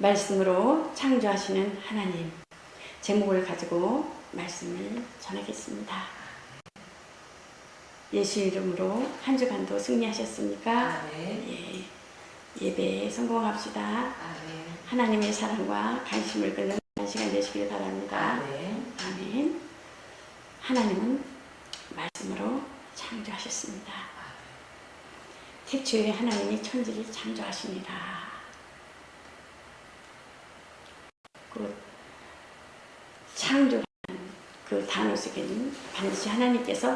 말씀으로 창조하시는 하나님, 제목을 가지고 말씀을 전하겠습니다. 예수 이름으로 한 주간도 승리하셨습니까? 예, 예배에 성공합시다. 하나님의 사랑과 관심을 끄는 시간 되시길 바랍니다. 아멘. 하나님은 말씀으로 창조하셨습니다. 태초에 하나님이 천지를 창조하십니다. 그 창조라는 그 단어 속에는 반드시 하나님께서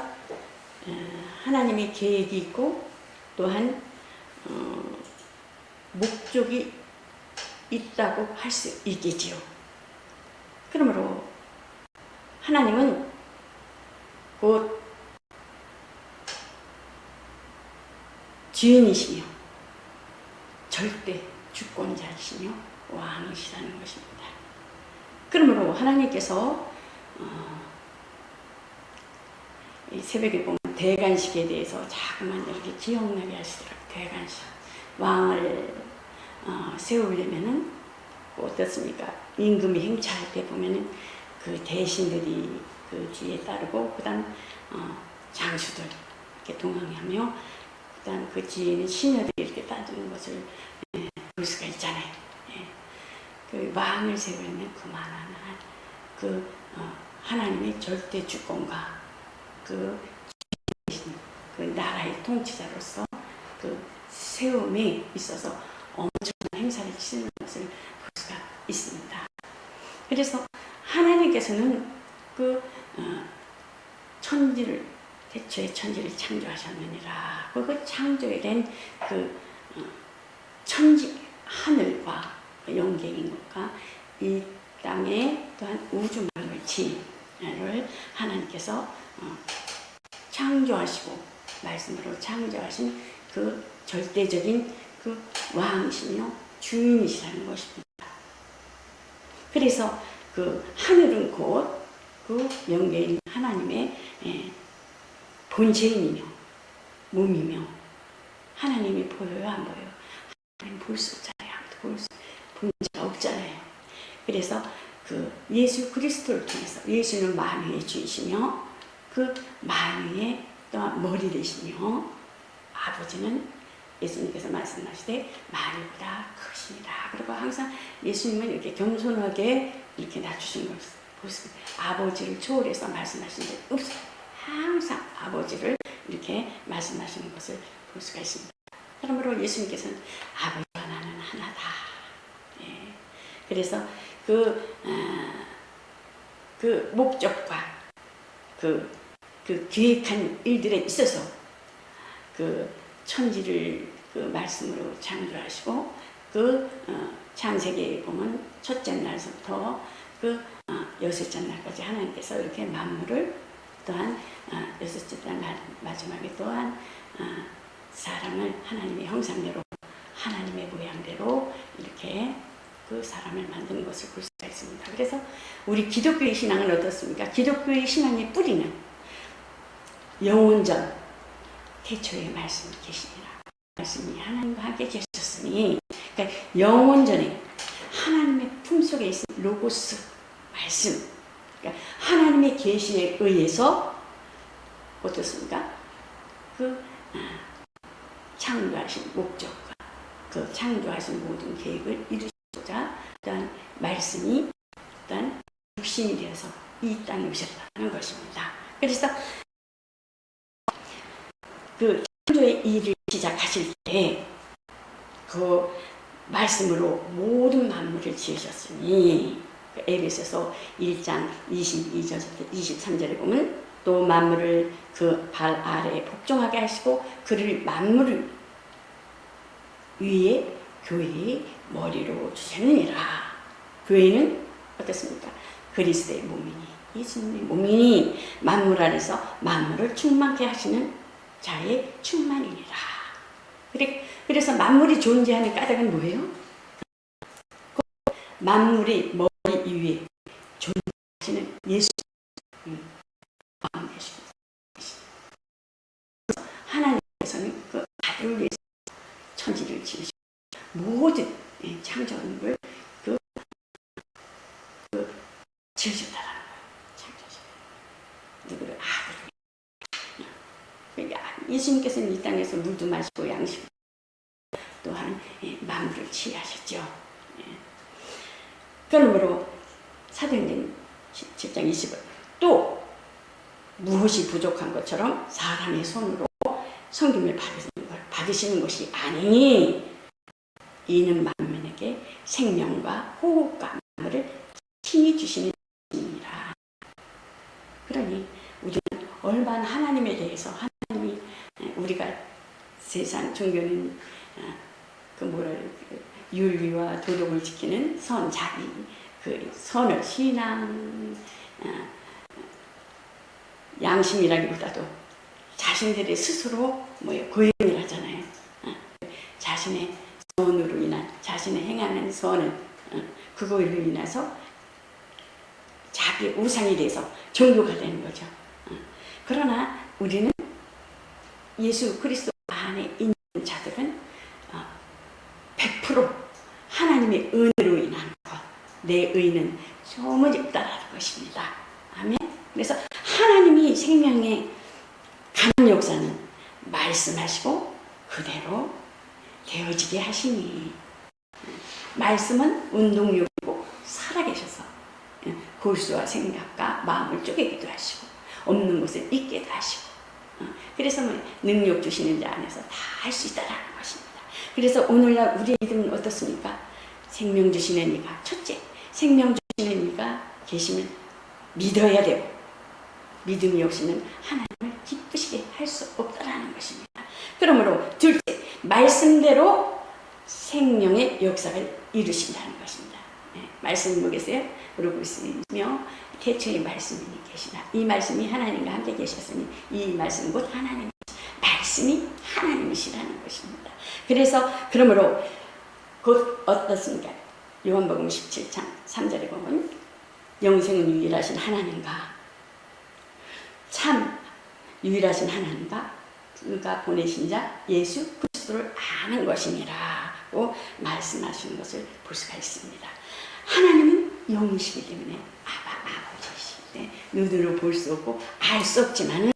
하나님의 계획이 있고 또한 목적이 있다고 할 수 있겠지요. 그러므로 하나님은 곧 주인이시며 절대 주권자이시며 왕이시라는 것입니다. 그러므로 하나님께서 이 새벽에 보면 대관식에 대해서 자꾸만 이렇게 기억나게 하시더라고요. 대관식. 왕을 세우려면은 어떻습니까? 임금이 행차할 때 보면은 그 대신들이 그 뒤에 따르고 그 다음 장수들 이렇게 동행하며 그 다음 그 뒤에는 시녀들이 이렇게 따르는 것을 볼 수가 있잖아요. 그 왕을 세우려면 그만한 그 하나님의 절대 주권과 그 나라의 통치자로서 그 세움에 있어서 엄청난 행사를 치르는 것을 볼 수가 있습니다. 그래서 하나님께서는 그 천지를 태초에 천지를 창조하셨느니라. 그 창조에 된 그 천지 하늘과 영계인 것과 이 땅에 또한 우주 만물치를 하나님께서 창조하시고 말씀으로 창조하신 그 절대적인 그 왕이시며 주인이시라는 것입니다. 그래서 그 하늘은 곧 그 영계인 하나님의 본체이며 몸이며 하나님이 보여요, 안 보여요? 하나님 볼 수 없잖아요. 아무도 본 자가 없잖아요. 그래서 그 예수 그리스도를 통해서 예수는 만유의 주이시며 그 만유의 또한 머리 되시며 아버지는 예수님께서 말씀하시되 만유보다 크시니라. 그리고 항상 예수님은 이렇게 겸손하게 이렇게 낮추신 것을 보습니다. 아버지를 초월해서 말씀하신 적 없어요. 항상 아버지를 이렇게 말씀하시는 것을 볼 수가 있습니다. 그러므로 예수님께서는 아버지와 나는 하나다. 그래서 그 목적과 그 계획한 일들에 있어서 그 천지를 그 말씀으로 창조하시고 그 창세기에 보면 첫째 날부터 그 여섯째 날까지 하나님께서 이렇게 만물을 또한 여섯째 날 마지막에 또한 사람을 하나님의 형상대로 하나님의 모양대로 이렇게 그 사람을 만드는 것을 볼 수가 있습니다. 그래서 우리 기독교의 신앙은 어떻습니까? 기독교의 신앙의 뿌리는 영원전 태초에 말씀이 계시니라. 말씀이 하나님과 함께 계셨으니 그러니까 영원전에 하나님의 품속에 있는 로고스 말씀 그러니까 하나님의 계시에 의해서 어떻습니까? 그 창조하신 목적과 그 창조하신 모든 계획을 이루시고자 또한 말씀이 또한 육신이 되어서 이 땅에 오셨다는 것입니다. 그래서 그 창조의 일을 시작하실 때 그 말씀으로 모든 만물을 지으셨으니 에베소서 1장 22절부터 23절에 보면 또 만물을 그 발 아래에 복종하게 하시고 그를 만물을 위에 교회의 머리로 주셨느니라. 교회는 어떻습니까? 그리스도의 몸이니 예수님의 몸이니 만물 안에서 만물을 충만케 하시는 자의 충만이니라. 그래서 만물이 존재하는 까닭은 뭐예요? 만물이 머리 위에 존재하시는 예수님 왕이십니다. 하나님께서는 그 아들을 위해서 천지를 지으시고 모든 창조물을 그 예수님께서는 이 땅에서 물도 마시고 양식 또한 만물을 치유하셨죠. 그러므로 사도행전 10장 20절 또 무엇이 부족한 것처럼 사람의 손으로 섬김을 받으시는 것이 아니니 이는 만민에게 생명과 호흡과 만물을 친히 주시는 분이라. 그러니 우리는 얼마나 하나님에 대해서 하나님이 우리가 세상 종교는 윤리와 도덕을 지키는 자기 선을 신앙 양심이라기보다도 자신들의 스스로 고행을 하잖아요. 자신의 선으로 인한 자신의 행하는 선은 그거로 인해서 자기 우상이 돼서 종교가 되는 거죠. 그러나 우리는 예수 그리스도 안에 있는 자들은 100% 하나님의 은혜로 인한 것, 내 의는 소문이 없다라는 것입니다. 아멘. 그래서 하나님이 생명의 가는 역사는 말씀하시고 그대로 되어지게 하시니, 말씀은 운동력이고 살아계셔서 골수와 생각과 마음을 쪼개기도 하시고 없는 것을 잊게도 하시고, 그래서 능력 주시는 자 안에서 다 할 수 있다는 것입니다. 그래서 오늘날 우리의 믿음은 어떻습니까? 생명 주시는 이가 첫째, 생명 주시는 이가 계시면 믿어야 되고, 믿음이 없이는 하나님을 기쁘시게 할 수 없다는 것입니다. 그러므로 둘째, 말씀대로 생명의 역사를 이루신다는 것입니다. 말씀 보겠어요? 그러고 있으며 태초에 말씀이 계시나 이 말씀이 하나님과 함께 계셨으니 이 말씀 곧 하나님, 말씀이 하나님이시라는 것입니다. 그래서 그러므로 곧 어떻습니까? 요한복음 17장 3절에 보면 영생은 유일하신 하나님과 참 유일하신 하나님과 그가 보내신 자 예수 그리스도를 아는 것이니라고 말씀하시는 것을 볼 수가 있습니다. 하나님은 영이시기 때문에 아버지시기, 눈으로 볼 수 없고 알 수 없지만은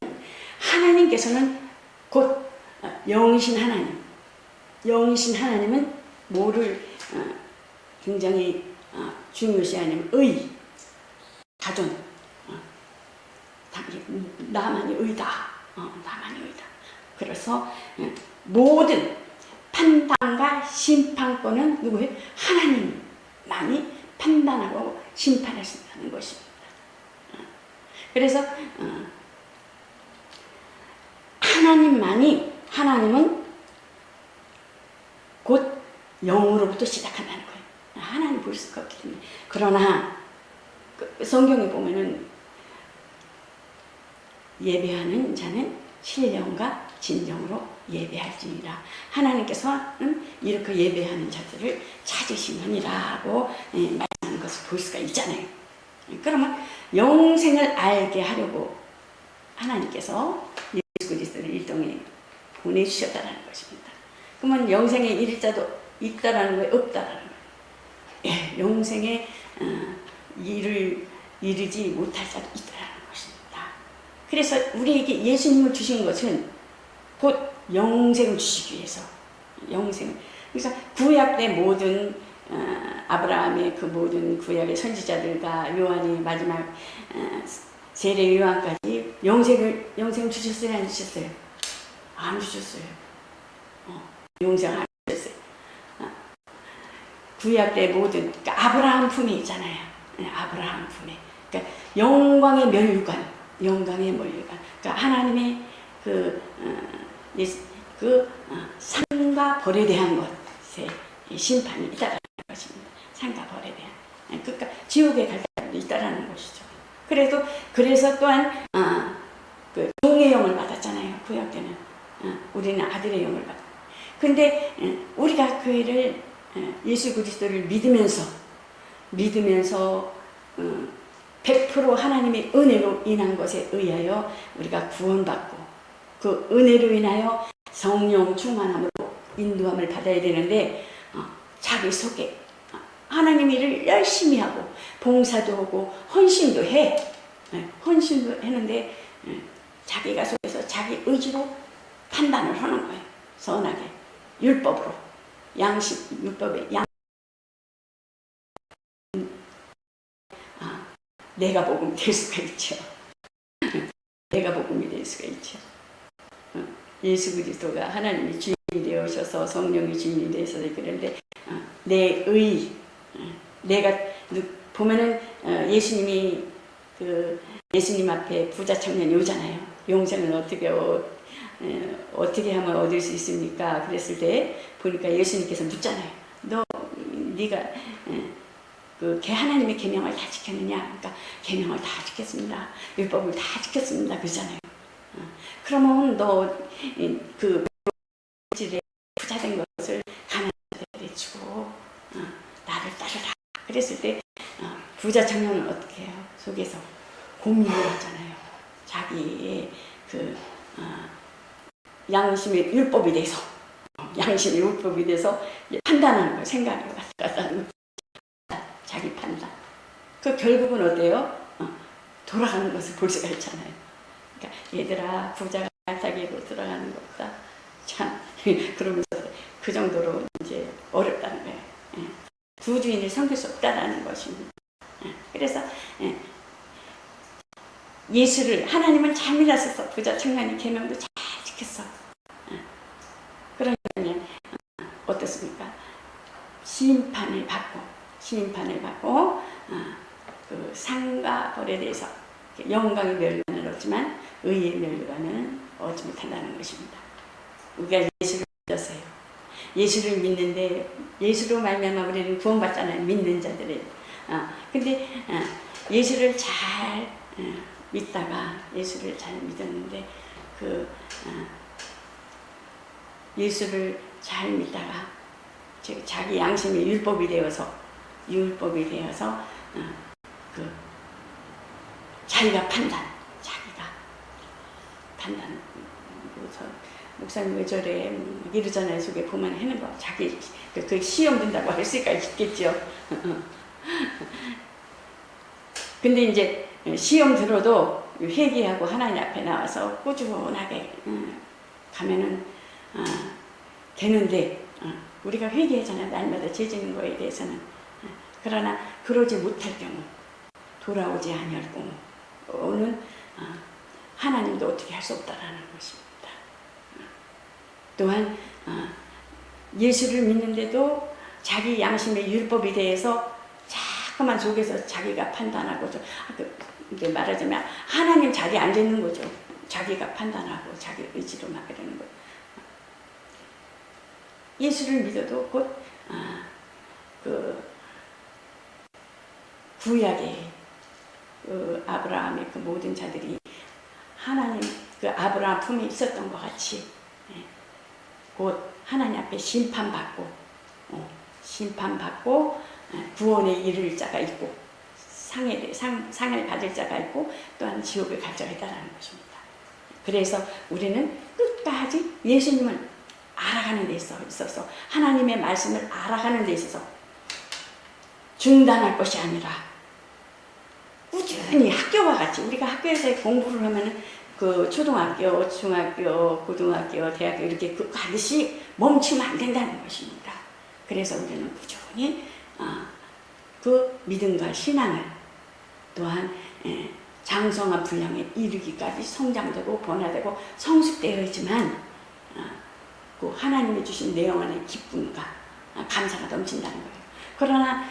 하나님께서는 곧 영이신 하나님, 영이신 하나님은 뭐를 굉장히 중요시하냐면 의, 다존, 나만이 의다, 나만이 의다. 그래서 모든 판단과 심판권은 누구예요? 하나님만이 판단하고 심판하신다는 것입니다. 그래서 하나님은 곧 영으로부터 시작한다는 거예요. 하나님 볼 수가 없기 때문에. 그러나 성경에 보면은 예배하는 자는 신령과 진정으로 예배할지니라. 하나님께서는 이렇게 예배하는 자들을 찾으시느니라고 말하는 것을 볼 수가 있잖아요. 그러면 영생을 알게 하려고 하나님께서 예수 그리스도를 이 땅에 보내주셨다는 것입니다. 그러면 영생에 이를 자도 있다라는 거예요? 없다라는 거예요? 예, 영생에 이르지 못할 자도 있다라는 것입니다. 그래서 우리에게 예수님을 주신 것은 곧 영생을 주시기 위해서, 영생. 그래서 구약 때 모든 아브라함의 그 모든 구약의 선지자들과 요한이 마지막 세례 요한까지 영생을 주셨어요, 안 주셨어요? 안 주셨어요. 영생 안 주셨어요. 구약 때 모든, 그러니까 아브라함 품에 있잖아요. 아브라함 품에. 그러니까 영광의 멸류관, 그러니까 하나님의 상과 벌에 대한 것에 심판이 있다라는 것입니다. 상과 벌에 대한. 그러니까 지옥에 갈 사람도 있다라는 것이죠. 그래서 또한 그 종의 영을 받았잖아요. 구약 때는 우리는 아들의 영을 받았. 근데 우리가 그를 예수 그리스도를 믿으면서 100% 하나님의 은혜로 인한 것에 의하여 우리가 구원받고 그 은혜로 인하여 성령 충만함으로 인도함을 받아야 되는데 자기 속에 하나님 일을 열심히 하고 봉사도 하고 헌신도 해. 헌신도 했는데 자기가 속에서 자기 의지로 판단을 하는 거예요. 선하게 율법으로 양심 율법의 양 내가 복음이 될 수가 있죠. 내가 복음이 될 수가 있죠. 예수 그리스도가 하나님이 주인이 되어셔서 성령이 주인이 되어서 그런데 내 의 내가 보면은 예수님이 예수님 앞에 부자 청년이 오잖아요. 용생을 어떻게 하면 얻을 수 있습니까? 그랬을 때 보니까 예수님께서 묻잖아요. 네가 하나님의 계명을 다 지켰느냐? 그러니까 계명을 다 지켰습니다. 율법을 다 지켰습니다. 그러잖아요. 그러면 너 질에 부자 된 것을 가난한데 주고 나를 따르라. 그랬을 때 부자 청년은 어떻게 해요? 속에서 고민을 하잖아요. 자기의 양심의 율법이 돼서 판단하는 거예요. 생각이 왔다 하는 거예요. 자기 판단. 결국은 어때요? 돌아가는 것을 볼 수가 있잖아요. 그러니까 얘들아 부자가 자기로 돌아가는 거 없다. 참 그러면서 그 정도로 이제 어렵다는 거예요. 두 주인을 섬길 수 없다라는 것입니다. 그래서 예수를 하나님은 잘 믿었었어. 부자 청년이 계명도 잘 지켰어. 그러면 어떻습니까? 심판을 받고 상과 벌에 대해서 영광의 멸관을 얻지만 의의 멸관은 얻지 못한다는 것입니다. 우리가 예수를 믿었어요. 예수를 믿는데 예수로 말미암아 우리는 구원받잖아요. 믿는 자들은. 근데 예수를 잘 믿었는데 예수를 잘 믿다가 자기 양심이 율법이 되어서 자기가 판단. 목사님 왜 저래? 이러잖아요. 속에 보면 하는 거. 자기 시험 든다고 할 수가 있겠죠. 근데 이제 시험 들어도 회개하고 하나님 앞에 나와서 꾸준하게 가면은 되는데 우리가 회개하잖아요. 날마다 죄 짓는 거에 대해서는. 그러나 그러지 못할 경우 돌아오지 아니할 경우는 하나님도 어떻게 할 수 없다라는 것입니다. 또한 예수를 믿는데도 자기 양심의 율법에 대해서 자꾸만 속에서 자기가 판단하고 이렇게 말하자면 하나님 자리 앉아 있는 거죠. 자기가 판단하고 자기 의지로 막 이러는 거예요. 예수를 믿어도 곧 구약의 아브라함의 모든 자들이 하나님 아브라함 품에 있었던 것 같이 곧 하나님 앞에 심판받고 구원에 이를 자가 있고 상을 받을 자가 있고 또한 지옥을 갈 자가 있다는 것입니다. 그래서 우리는 끝까지 예수님을 알아가는 데 있어서 하나님의 말씀을 알아가는 데 있어서 중단할 것이 아니라 꾸준히 학교와 같이 우리가 학교에서 공부를 하면은 초등학교, 중학교, 고등학교, 대학교 이렇게 하듯이 멈추면 안 된다는 것입니다. 그래서 우리는 꾸준히 믿음과 신앙을 또한 장성한 분량에 이르기까지 성장되고 변화되고 성숙되어 있지만 하나님이 주신 내 영혼의 기쁨과 감사가 넘친다는 거예요. 그러나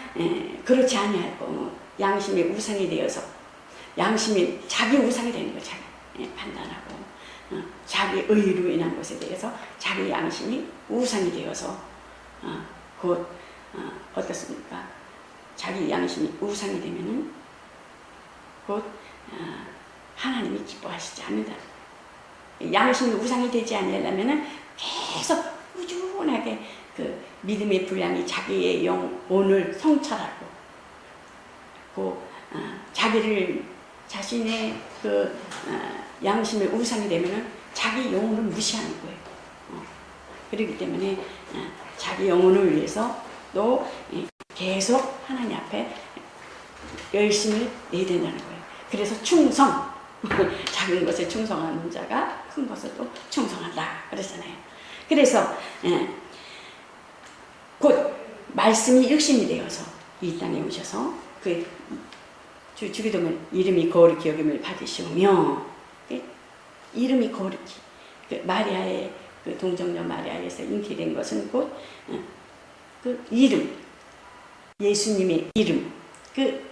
그렇지 아니하고 양심이 우상이 되어서 양심이 자기 우상이 되는 거예요. 자기 판단하고 자기 의로 인한 것에 대해서 자기 양심이 우상이 되어서 곧 어떻습니까? 자기 양심이 우상이 되면은 곧 하나님이 기뻐하시지 않는다. 양심이 우상이 되지 않으려면은 계속 꾸준하게 믿음의 분량이 자기의 영혼을 성찰하고 자신의 양심의 우상이 되면은 자기 영혼을 무시하는 거예요. 그렇기 때문에 자기 영혼을 위해서 또 계속 하나님 앞에 열심히 내야 된다는 거예요. 그래서 충성, 작은 것에 충성하는 자가 큰 것으로 충성한다 그러잖아요. 그래서 곧 말씀이 육신이 되어서 이 땅에 오셔서 그 주기도문 이름이 거룩히 여김을 받으시오며, 이름이 거룩히, 그 마리아의 그 동정녀 마리아에서 잉태된 것은 곧 그 이름, 예수님의 이름, 그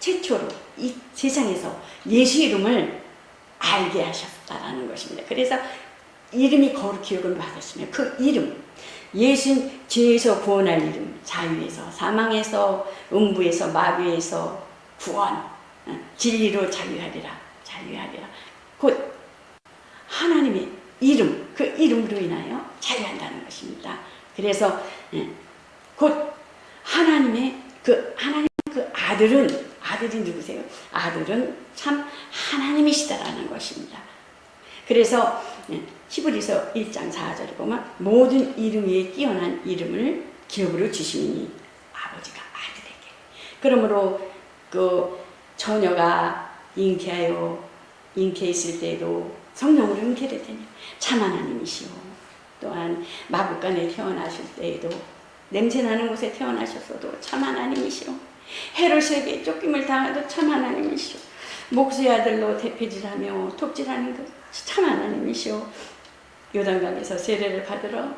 최초로 이 세상에서 예수 이름을 알게 하셨다라는 것입니다. 그래서 이름이 거룩히 여김을 받았으며 그 이름, 예수 죄에서 구원할 이름, 자유에서, 사망에서, 음부에서, 마귀에서 구원, 진리로 자유하리라. 곧 하나님의 이름, 그 이름으로 인하여 자유한다는 것입니다. 그래서 곧 하나님 그 아들이 누구세요? 아들은 참 하나님이시다라는 것입니다. 그래서 히브리서 1장 4절에 보면 모든 이름 위에 뛰어난 이름을 기업으로 주시니 아버지가 아들에게. 그러므로 그 처녀가 잉태했을 때도 성령으로 잉태를 되니 참 하나님이시오. 또한 마국간에 태어나실 때에도 냄새나는 곳에 태어나셨어도 참 하나님이시오. 헤롯에게 쫓김을 당해도 참 하나님이시오. 목수의 아들로 대표질하며 톱질하는 것 참 하나님이시오. 요단강에서 세례를 받으러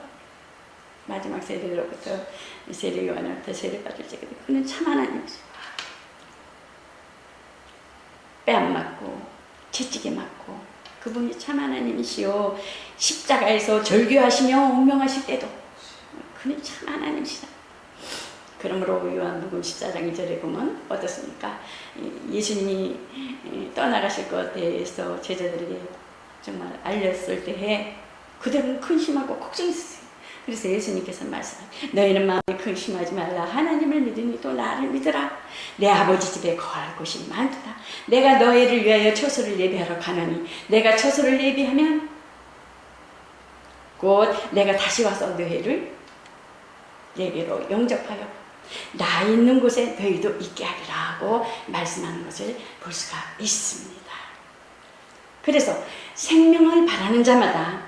마지막 세례로부터 세례 요한으로부터 세례 받을 때 그는 참 하나님이시오. 뺨 맞고 채찍에 맞고 그분이 참 하나님이시오. 십자가에서 절규하시며 운명하실 때도 그는 참 하나님이시다. 그러므로 요한복음 14장 2절에 보면 어떻습니까? 예수님이 떠나가실 것에 대해서 제자들에게 정말 알렸을 때에 그들은 근심하고 걱정했어요. 그래서 예수님께서 말씀하세요. 너희는 마음에 근심하지 말라. 하나님을 믿으니 또 나를 믿으라. 내 아버지 집에 거할 곳이 많도다. 내가 너희를 위하여 처소를 예비하러 가노니 내가 처소를 예비하면 곧 내가 다시 와서 너희를 내게로 영접하여 나 있는 곳에 너희도 있게 하리라고 말씀하는 것을 볼 수가 있습니다. 그래서 생명을 바라는 자마다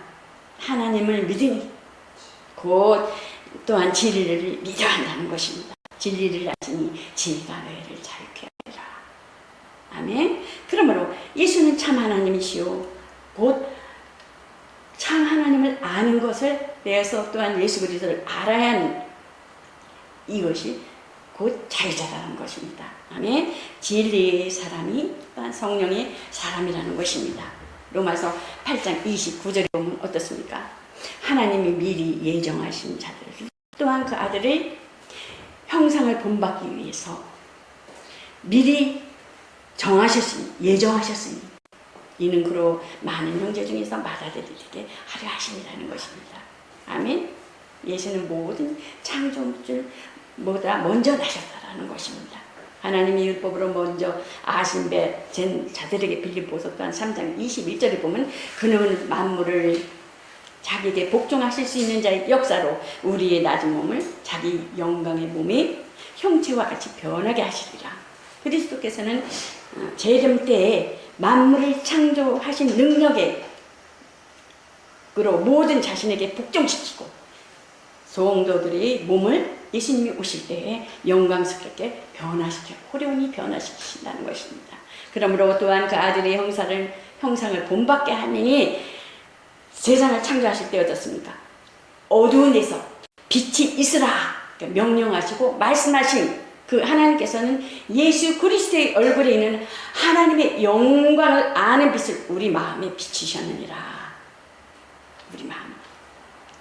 하나님을 믿으니 곧 또한 진리를 믿어야 한다는 것입니다. 진리를 아시니 진리가 너희를 자유케 하리라. 아멘. 그러므로 예수는 참 하나님이시오. 곧 참 하나님을 아는 것을 내서 또한 예수 그리스도를 알아야 하는 이것이 곧 자유자라는 것입니다. 아멘. 진리의 사람이 또한 성령의 사람이라는 것입니다. 로마서 8장 29절에 보면 어떻습니까? 하나님이 미리 예정하신 자들을 또한 그 아들의 형상을 본받기 위해서 미리 정하셨으니 예정하셨으니 이는 그로 많은 형제 중에서 맏아들에게 하려 하심이라는 것입니다. 아멘. 예수는 모든 창조물보다 먼저 나셨다라는 것입니다. 하나님이 율법으로 먼저 아신 자들에게 빌립보서 또한 3장 21절에 보면 그는 만물을 자기에게 복종하실 수 있는 자의 역사로 우리의 낮은 몸을 자기 영광의 몸의 형체와 같이 변하게 하시리라. 그리스도께서는 재림 때에 만물을 창조하신 능력에 그로 모든 자신에게 복종시키고 성도들의 몸을 예수님이 오실 때에 영광스럽게 변화시켜 호련히 변화시키신다는 것입니다. 그러므로 또한 그 아들의 형상을 본받게 하니 세상을 창조하실 때 어떻습니까? 어두운 데서 빛이 있으라 명령하시고 말씀하신 그 하나님께서는 예수 그리스도의 얼굴에 있는 하나님의 영광을 아는 빛을 우리 마음에 비치셨느니라. 우리 마음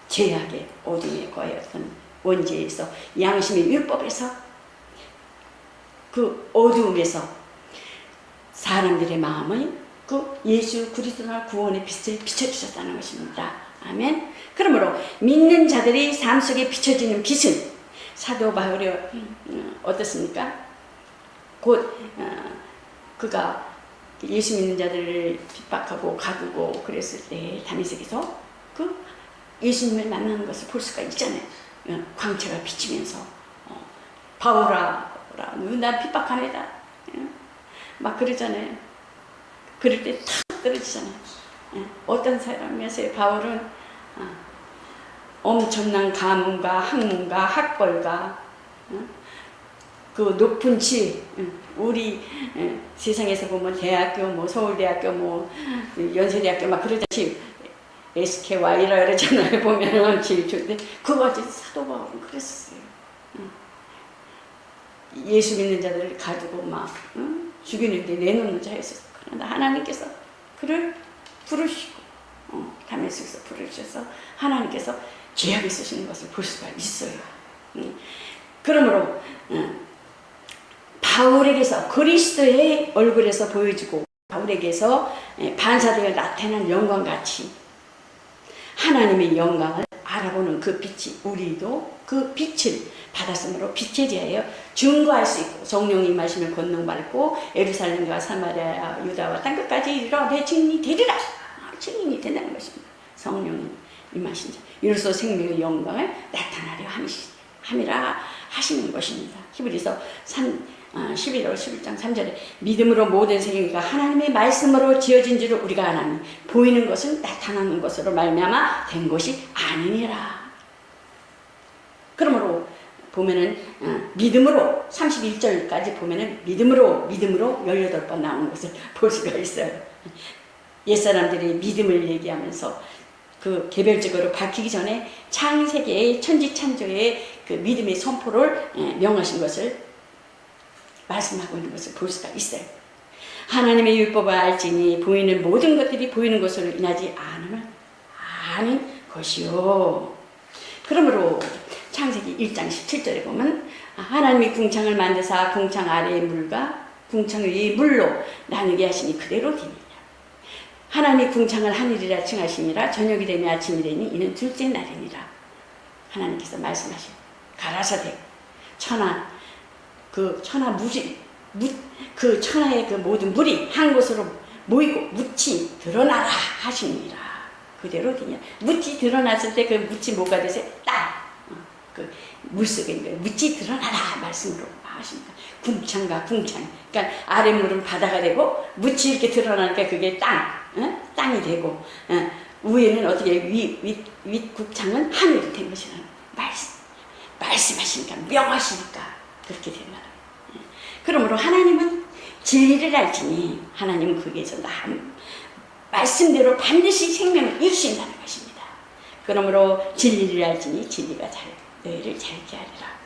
죄악의 어둠에 거하였던 원죄에서 양심의 율법에서 그 어두움에서 사람들의 마음을 그 예수 그리스도의 구원의 빛을 비춰주셨다는 것입니다. 아멘. 그러므로 믿는 자들의 삶 속에 비춰지는 빛은 사도 바울이 어떻습니까? 곧 그가 예수 믿는 자들을 핍박하고 가두고 그랬을 때 다메섹에서 그 예수님을 만나는 것을 볼 수가 있잖아요. 광채가 비치면서 바울아 나 핍박한 애다 막 그러잖아요. 그럴 때 탁 떨어지잖아요. 어떤 사람이었어요? 바울은 엄청난 가문과 학문과 학벌과 그 높은 지, 우리 세상에서 보면 대학교, 뭐 서울대학교, 뭐 연세대학교 막 그러듯이 SKY라 그러잖아요. 보면은 제일 좋은데 그거 가지고 사도 바울은 그랬었어요. 예수 믿는 자들을 가지고 막 죽이는데 내놓는 자였었어요. 그러나 하나님께서 그를 부르시고 다메섹에서 부르셔서 하나님께서 귀하게 쓰시는 것을 볼 수가 있어요. 그러므로 바울에게서 그리스도의 얼굴에서 보여지고 바울에게서 반사되어 나타난 영광같이 하나님의 영광을 알아보는 그 빛이 우리도 그 빛을 받았으므로 빛에 대하여 증거할 수 있고 성령이 임하시면 권능 받고 예루살렘과 사마리아 유다와 땅끝까지 이르러 내 증인이 되리라. 증인이 된다는 것입니다. 성령이 임하신 자 이로써 생명의 영광을 나타나려 함이라 하시는 것입니다. 히브리서 11절 11장 3절에 믿음으로 모든 생애가 하나님의 말씀으로 지어진 줄을 우리가 아나니 보이는 것은 나타나는 것으로 말미암아 된 것이 아니니라. 그러므로 보면은 믿음으로 31절까지 보면은 믿음으로 18번 나오는 것을 볼 수가 있어요. 옛사람들이 믿음을 얘기하면서 그 개별적으로 밝히기 전에 창세기의 천지창조의 그 믿음의 선포를 명하신 것을 말씀하고 있는 것을 볼 수가 있어요. 하나님의 율법을 알지니 보이는 모든 것들이 보이는 것으로 인하지 않음을 아는 것이요. 그러므로 창세기 1장 17절에 보면 하나님이 궁창을 만드사 궁창 아래의 물과 궁창 위의 물로 나누게 하시니 그대로 되니라. 하나님이 궁창을 하늘이라 칭하시니라. 저녁이 되며 아침이 되니 이는 둘째 날이니라. 하나님께서 말씀하시고 가라사대 천하 그 천하 그 천하의 그 모든 물이 한 곳으로 모이고 묻이 드러나라 하시니라. 그대로 되냐. 묻이 드러났을 때 그 묻이 뭐가 되세요? 땅. 그 물속에 있는 거예요. 묻이 드러나라 말씀으로 하십니다. 궁창과 궁창. 그러니까 아랫물은 바다가 되고 묻이 이렇게 드러나니까 그게 땅. 땅이 되고 위에는 어떻게 윗국창은 하늘이 된 것이라는 말씀하시니까 명하시니까 그렇게 된다. 그러므로 하나님은 진리를 알지니 하나님은 거기에서 말씀대로 반드시 생명을 이루신다는 것입니다. 그러므로 진리를 알지니 진리가 너희를 자유케 하리라.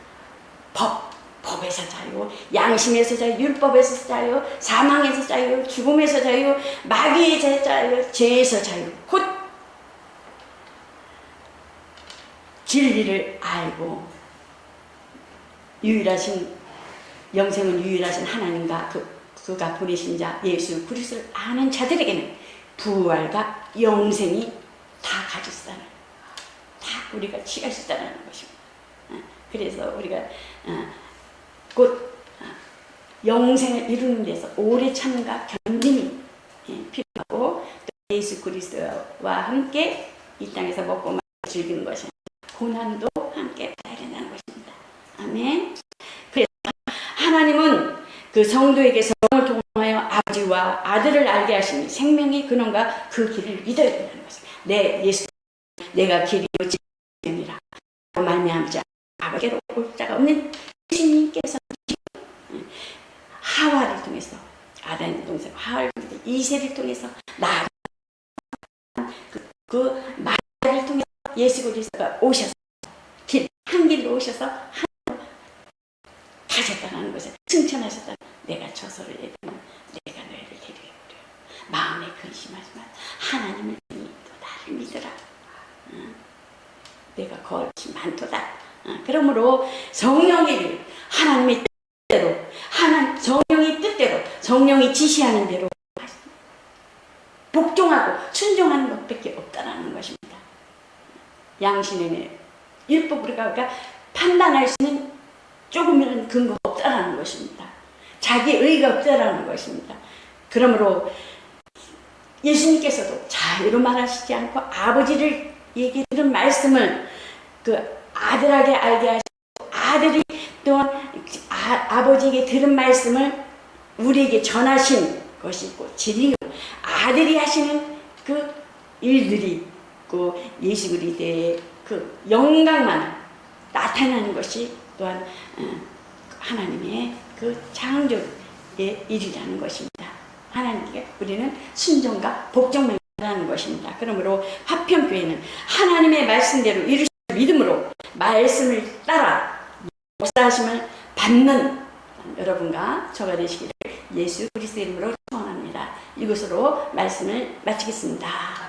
법에서 자유, 양심에서 자유, 율법에서 자유, 사망에서 자유, 죽음에서 자유, 마귀에서 자유, 죄에서 자유. 곧 진리를 알고 영생은 유일하신 하나님과 그가 보내신 자 예수 그리스도를 아는 자들에게는 부활과 영생이 다 가졌다는, 다 우리가 취할 수 있다는 것입니다. 그래서 우리가 곧 영생을 이루는 데서 오래 참과 견딤이 필요하고 또 예수 그리스도와 함께 이 땅에서 먹고 마시고 즐기는 것이 고난도 함께 받아야 된다는 것입니다. 아멘. 그래서 하나님은 그 성도에게 성을 통하여 아버지와 아들을 알게 하시니 생명의 근원과 그 길을 믿어야 된다는 것입니다. 내가 길이요 진리니라 말미암자 아버지로 올 자가 없는 예수님께서 하와를 통해서 아담의 동생 하와를 통해서 이세를 통해서 그 마리아를 통해서 예수 그리스도가 오셔서 한 길로 오셔서 하늘로 가셨다는 것을 칭찬하셨다. 내가 저서를 얘기하면 내가 너희를 데리게 오려. 마음에 근심하지 마. 하나님을 믿고 나를 믿으라. 내가 거짓이 많도다. 그러므로 성령의 길, 하나님의 뜻대로, 성령의 뜻대로, 성령이 지시하는 대로 복종하고 순종하는 것밖에 없다라는 것입니다. 양심의 율법으로 그러니까 판단할 수 있는 조금이라는 근거가 없다라는 것입니다. 자기 의가 없다라는 것입니다. 그러므로 예수님께서도 자유로 말하시지 않고 아버지를 얘기 들은 말씀을 그 아들에게 알게 하시고 아들이 또한 아버지에게 들은 말씀을 우리에게 전하신 것이 있고 진리요 아들이 하시는 그 일들이 있고 예수 그리스도의 그 영광만 나타나는 것이 또한 하나님의 그 창조의 일이라는 것입니다. 하나님께 우리는 순종과 복종만 하는 것입니다. 그러므로 화평교회는 하나님의 말씀대로 이루실 믿음으로 말씀을 따라 역사하심을 받는 여러분과 저가 되시기를 예수 그리스도의 이름으로 축원합니다. 이것으로 말씀을 마치겠습니다.